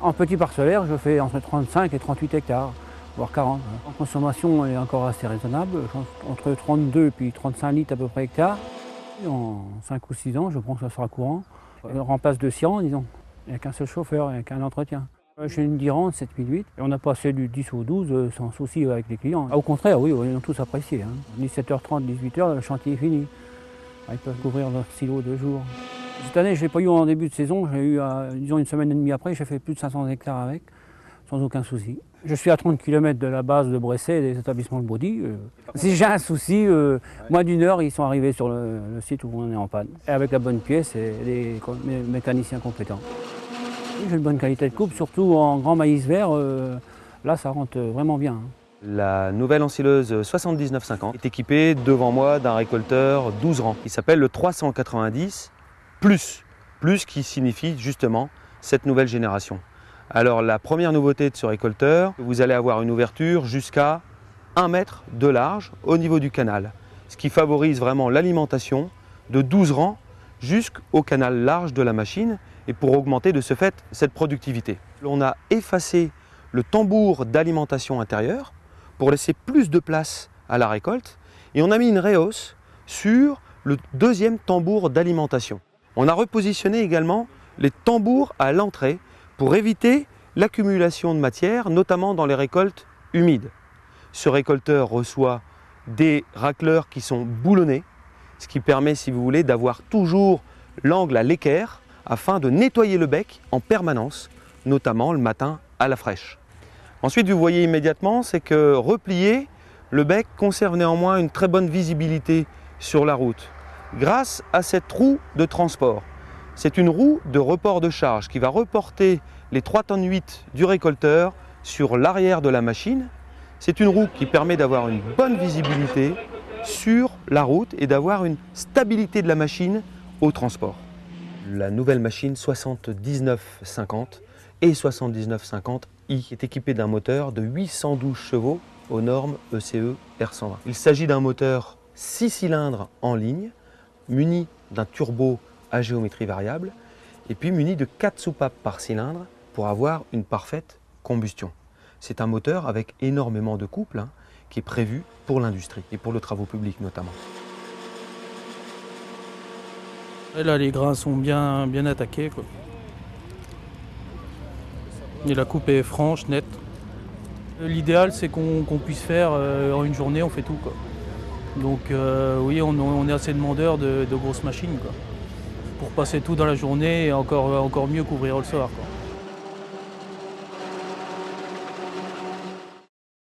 En petit parcellaire, je fais entre 35 et 38 hectares, voire 40. En consommation, elle est encore assez raisonnable, entre 32 et puis 35 litres à peu près hectare. En 5 ou 6 ans, je pense que ça sera courant. On remplace 2 sirens, disons. Il n'y a qu'un seul chauffeur, il n'y a qu'un entretien. J'ai une Durance 7008 et on a passé du 10 au 12 sans souci avec les clients. Au contraire, oui, ils ont tous apprécié. 17h30, 18h, le chantier est fini. Ils peuvent couvrir leur silo 2 jours. Cette année, je ne l'ai pas eu en début de saison, j'ai eu, disons, une semaine et demie après, j'ai fait plus de 500 hectares avec, sans aucun souci. Je suis à 30 km de la base de Bresset et des établissements de Baudy. Si j'ai un souci, moins d'1 heure, ils sont arrivés sur le site où on est en panne. Et avec la bonne pièce et les mécaniciens compétents. J'ai une bonne qualité de coupe, surtout en grand maïs vert, là ça rentre vraiment bien. La nouvelle ensileuse 7950 est équipée devant moi d'un récolteur 12 rangs qui s'appelle le 390 plus qui signifie justement cette nouvelle génération. Alors la première nouveauté de ce récolteur, vous allez avoir une ouverture jusqu'à 1 mètre de large au niveau du canal, ce qui favorise vraiment l'alimentation de 12 rangs jusqu'au canal large de la machine et pour augmenter de ce fait cette productivité. On a effacé le tambour d'alimentation intérieure pour laisser plus de place à la récolte et on a mis une réhausse sur le deuxième tambour d'alimentation. On a repositionné également les tambours à l'entrée pour éviter l'accumulation de matière, notamment dans les récoltes humides. Ce récolteur reçoit des racleurs qui sont boulonnés, ce qui permet, si vous voulez, d'avoir toujours l'angle à l'équerre afin de nettoyer le bec en permanence, notamment le matin à la fraîche. Ensuite, vous voyez immédiatement, c'est que replié, le bec conserve néanmoins une très bonne visibilité sur la route grâce à cette roue de transport. C'est une roue de report de charge qui va reporter les 3,8 tonnes du récolteur sur l'arrière de la machine. C'est une roue qui permet d'avoir une bonne visibilité sur la route et d'avoir une stabilité de la machine au transport. La nouvelle machine 7950 et 7950i est équipée d'un moteur de 812 chevaux aux normes ECE R120. Il s'agit d'un moteur 6 cylindres en ligne, muni d'un turbo à géométrie variable et puis muni de 4 soupapes par cylindre pour avoir une parfaite combustion. C'est un moteur avec énormément de couple qui est prévu pour l'industrie et pour le travaux publics notamment. Et là, les grains sont bien attaqués, quoi. Et la coupe est franche, nette. L'idéal, c'est qu'on puisse faire en une journée, on fait tout, quoi. Donc oui, on est assez demandeur de grosses machines, quoi, pour passer tout dans la journée et encore mieux couvrir le soir, quoi.